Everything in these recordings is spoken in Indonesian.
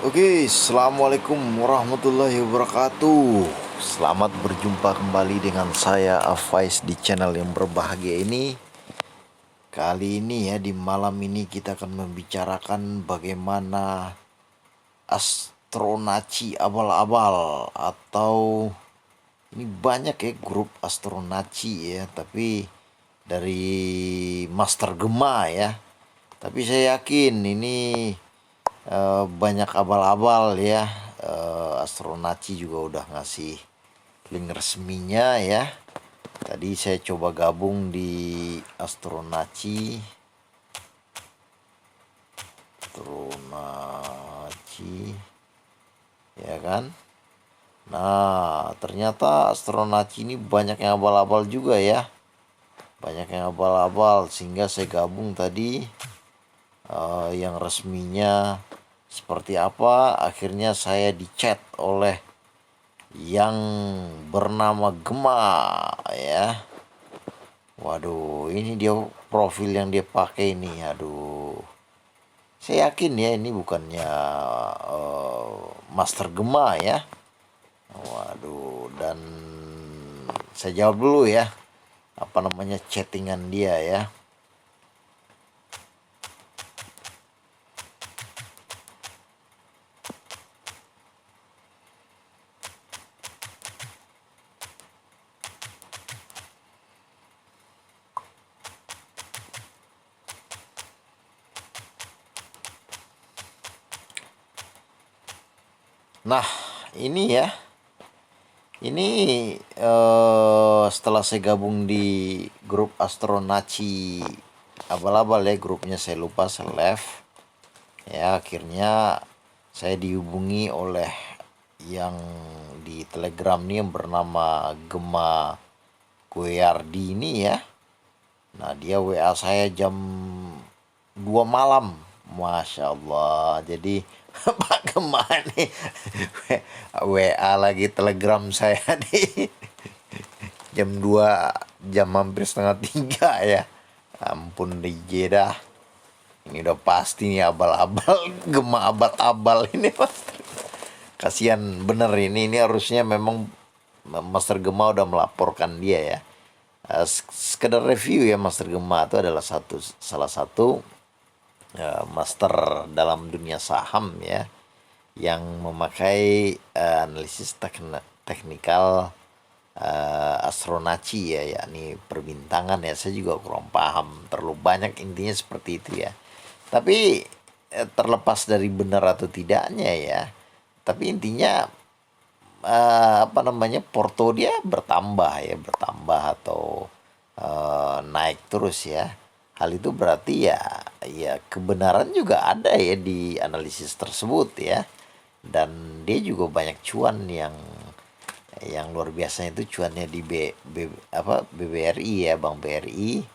Oke, assalamualaikum warahmatullahi wabarakatuh. Selamat berjumpa kembali dengan saya Afais di channel yang berbahagia ini. Kali ini ya, di malam ini kita akan membicarakan bagaimana astronaci abal-abal, atau ini banyak ya grup astronaci ya, tapi dari Master Gema ya. Tapi saya yakin ini banyak abal-abal ya. Astronaci juga udah ngasih link resminya ya. Tadi saya coba gabung di Astronaci. Ya kan. Nah, ternyata Astronaci ini banyak yang abal-abal juga ya. Banyak yang abal-abal sehingga saya gabung tadi. Yang resminya seperti apa, akhirnya saya dicat oleh yang bernama Gema ya. Waduh, ini dia profil yang dia pakai ini. Aduh, saya yakin ya ini bukannya Master Gema ya. Waduh, dan saya jawab dulu ya, apa namanya, chattingan dia ya. Nah, ini ya. Ini setelah saya gabung di grup Astronaci abal-abal ya, grupnya saya lupa, saya left. Ya, akhirnya saya dihubungi oleh yang di Telegram nih yang bernama Gema Guardi ini ya. Nah, dia WA saya jam 2 malam. Masya Allah. Jadi Pak Gema nih WA lagi Telegram saya di jam 2, jam hampir setengah 3 ya. Ampun DJ dah. Ini udah pasti nih abal-abal, Gema abal-abal ini Mas. Kasihan bener ini harusnya memang Master Gema udah melaporkan dia ya. Sekedar review ya, Master Gema itu adalah salah satu master dalam dunia saham ya, yang memakai analisis teknikal astronaci ya, yakni perbintangan ya. Saya juga kurang paham terlalu banyak, intinya seperti itu ya. Tapi terlepas dari benar atau tidaknya ya, tapi intinya apa namanya, porto dia bertambah ya, bertambah atau naik terus ya. Hal itu berarti ya kebenaran juga ada ya di analisis tersebut ya. Dan dia juga banyak cuan yang luar biasa, itu cuannya di BBRI ya, Bank BRI.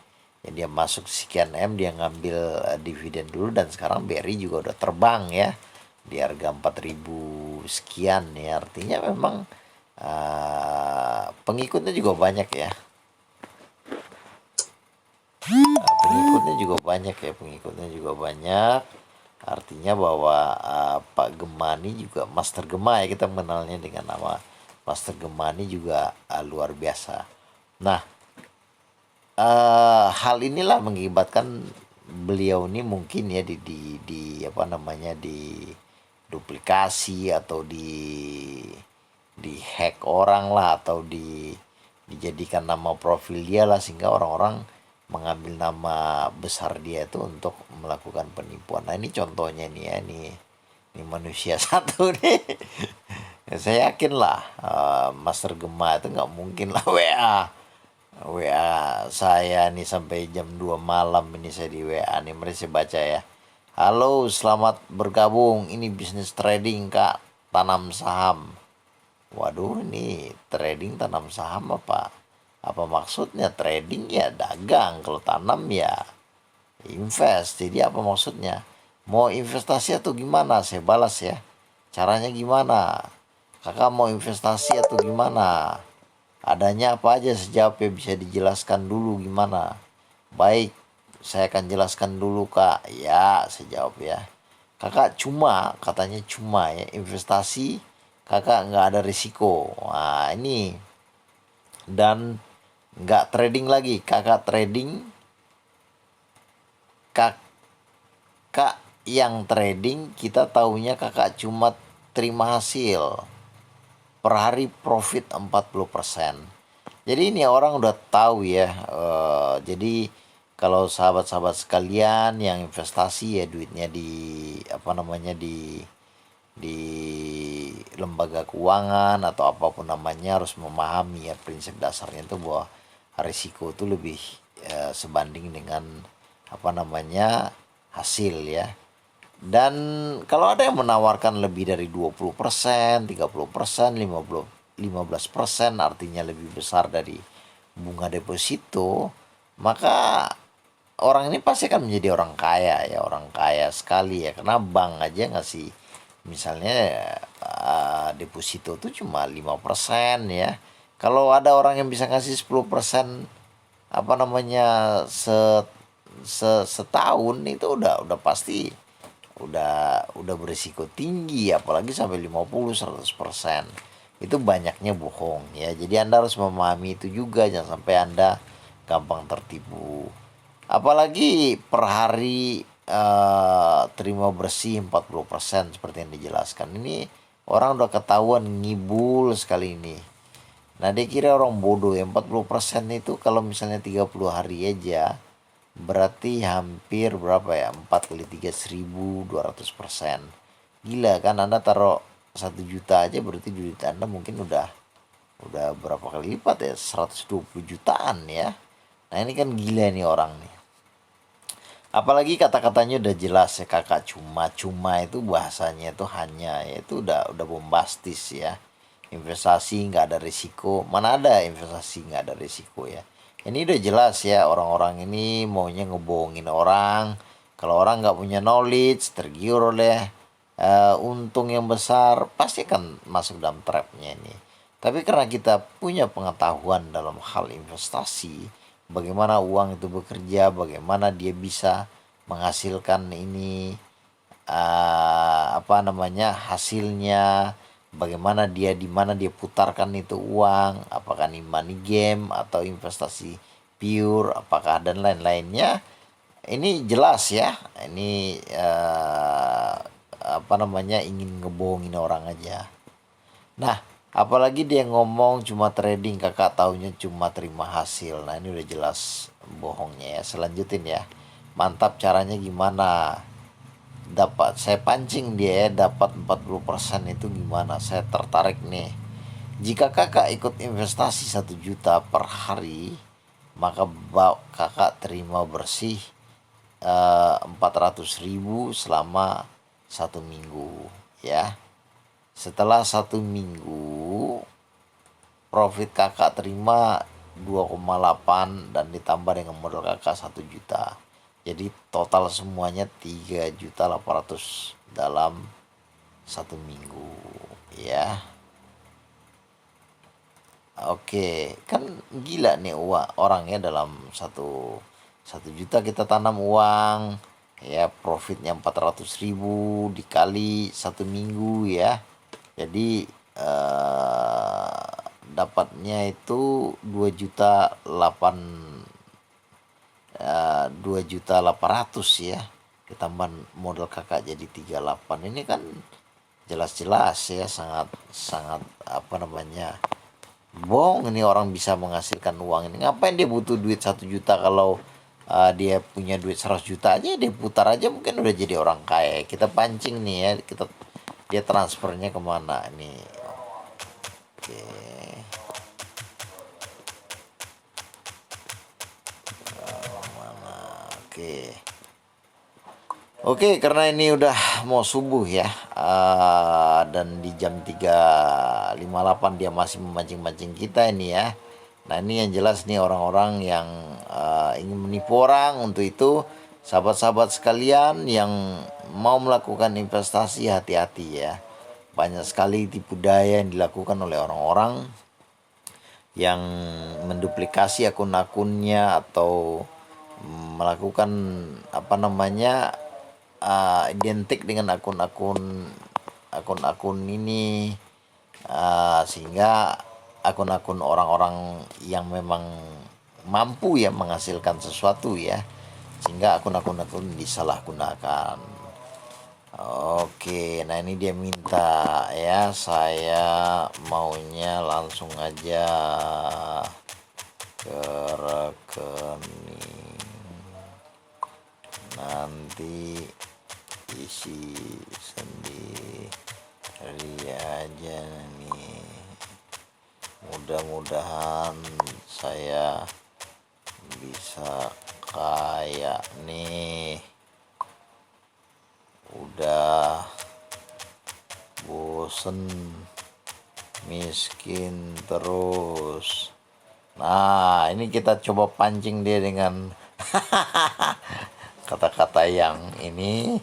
Ya, dia masuk sekian M, dia ngambil dividen dulu, dan sekarang BRI juga udah terbang ya di harga 4.000 sekian ya. Artinya memang pengikutnya juga banyak ya. Pengikutnya juga banyak. Artinya bahwa Pak Gemani juga, Master Gema ya, kita mengenalnya dengan nama Master Gemani juga luar biasa. Nah, hal inilah mengibatkan beliau ini mungkin ya di apa namanya, di duplikasi atau di hack orang lah, atau dijadikan nama profil dia lah, sehingga orang-orang mengambil nama besar dia itu untuk melakukan penipuan. Nah, ini contohnya nih ya, ini manusia satu nih. Ya, saya yakin lah Master Gema itu nggak mungkin lah WA saya nih sampai jam 2 malam ini. Saya di WA nih, mari saya baca ya. Halo, selamat bergabung, ini bisnis trading Kak, tanam saham. Waduh, ini trading tanam saham apa? Apa maksudnya? Trading ya dagang, kalau tanam ya invest. Jadi apa maksudnya? Mau investasi atau gimana? Saya balas ya. Caranya gimana? Kakak mau investasi atau gimana? Adanya apa aja? Sejawab ya, bisa dijelaskan dulu gimana? Baik, saya akan jelaskan dulu Kak. Ya, saya jawab ya. kakak katanya cuma ya investasi, kakak nggak ada risiko. Nah ini, dan nggak trading lagi, kakak trading, kakak yang trading kita taunya kakak cuma terima hasil per hari profit 40%. Jadi ini orang udah tahu ya. Jadi kalau sahabat-sahabat sekalian yang investasi ya duitnya di apa namanya di lembaga keuangan atau apapun namanya, harus memahami ya prinsip dasarnya itu bahwa risiko itu lebih sebanding dengan apa namanya hasil ya. Dan kalau ada yang menawarkan lebih dari 20%, 30%, 15%, artinya lebih besar dari bunga deposito, maka orang ini pasti akan menjadi orang kaya ya, orang kaya sekali ya. Karena bank aja ngasih misalnya deposito itu cuma 5% ya. Kalau ada orang yang bisa ngasih 10% apa namanya setahun, itu udah pasti udah berisiko tinggi, apalagi sampai 50-100%. Itu banyaknya bohong ya. Jadi Anda harus memahami itu juga, jangan sampai Anda gampang tertipu. Apalagi per hari terima bersih 40% seperti yang dijelaskan. Ini orang udah ketahuan ngibul sekali ini. Nah dia kira orang bodoh ya, 40% itu kalau misalnya 30 hari aja berarti hampir berapa ya, 4 kali 3 1.200%. Gila kan, Anda taruh 1 juta aja berarti duit Anda mungkin udah berapa kali lipat ya, 120 jutaan ya. Nah ini kan gila nih orang nih. Apalagi kata-katanya udah jelas ya, kakak cuma itu bahasanya itu hanya ya, itu udah bombastis ya. Investasi nggak ada risiko, mana ada investasi nggak ada risiko ya. Ini udah jelas ya, orang-orang ini maunya ngebohongin orang. Kalau orang nggak punya knowledge, tergiur oleh untung yang besar, pasti akan masuk dalam trapnya ini. Tapi karena kita punya pengetahuan dalam hal investasi, bagaimana uang itu bekerja, bagaimana dia bisa menghasilkan ini apa namanya hasilnya, bagaimana dia di mana dia putarkan itu uang, apakah ini money game atau investasi pure, apakah dan lain-lainnya. Ini jelas ya, ini apa namanya ingin ngebohongin orang aja. Nah, apalagi dia ngomong cuma trading, kakak taunya cuma terima hasil. Nah, ini udah jelas bohongnya ya. Selanjutin ya. Mantap, caranya gimana? Dapat saya pancing dia ya, dapat 40% itu gimana? Saya tertarik nih. Jika kakak ikut investasi 1 juta per hari, maka kakak terima bersih 400.000 selama 1 minggu ya. Setelah 1 minggu, profit kakak terima 2,8 dan ditambah dengan modal kakak 1 juta. Jadi total semuanya 3.800.000 dalam 1 minggu ya. Oke, kan gila nih orangnya, dalam 1 juta kita tanam uang ya, profitnya 400.000 dikali 1 minggu ya. Jadi dapatnya itu 2.800.000 ya. Ditambah modal kakak jadi 38. Ini kan jelas-jelas ya, sangat apa namanya bohong. Ini orang bisa menghasilkan uang ini. Ngapain dia butuh duit 1 juta kalau dia punya duit 100 juta aja, dia putar aja mungkin udah jadi orang kaya. Kita pancing nih ya, dia transfernya kemana nih. Oke. Oke. Oke, karena ini udah mau subuh ya, dan di jam 3.58 dia masih memancing-mancing kita ini ya. Nah ini yang jelas nih orang-orang yang ingin menipu orang. Untuk itu sahabat-sahabat sekalian yang mau melakukan investasi, hati-hati ya. Banyak sekali tipu daya yang dilakukan oleh orang-orang yang menduplikasi akun-akunnya atau melakukan apa namanya identik dengan akun-akun ini, sehingga akun-akun orang-orang yang memang mampu ya menghasilkan sesuatu ya, sehingga akun-akun disalahgunakan. Oke, nah ini dia minta ya, saya maunya langsung aja ke rekening, nanti isi sendiri aja nih. Mudah-mudahan saya bisa kaya nih. Udah bosen miskin terus. Nah, ini kita coba pancing dia dengan kata-kata yang ini.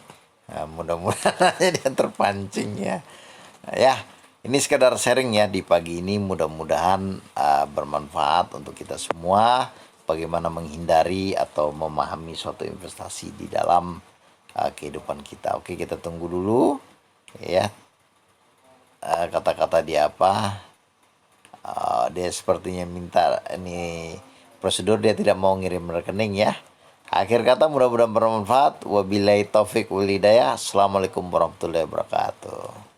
Nah, mudah-mudahan dia terpancing ya. Ya, ini sekedar sharing ya di pagi ini, mudah-mudahan bermanfaat untuk kita semua bagaimana menghindari atau memahami suatu investasi di dalam kehidupan kita. Oke, kita tunggu dulu ya, kata-kata dia apa. Dia sepertinya minta ini prosedur, dia tidak mau ngirim rekening ya. Akhir kata, mudah-mudahan bermanfaat. Wabillahi taufik wal hidayah. Assalamualaikum warahmatullahi wabarakatuh.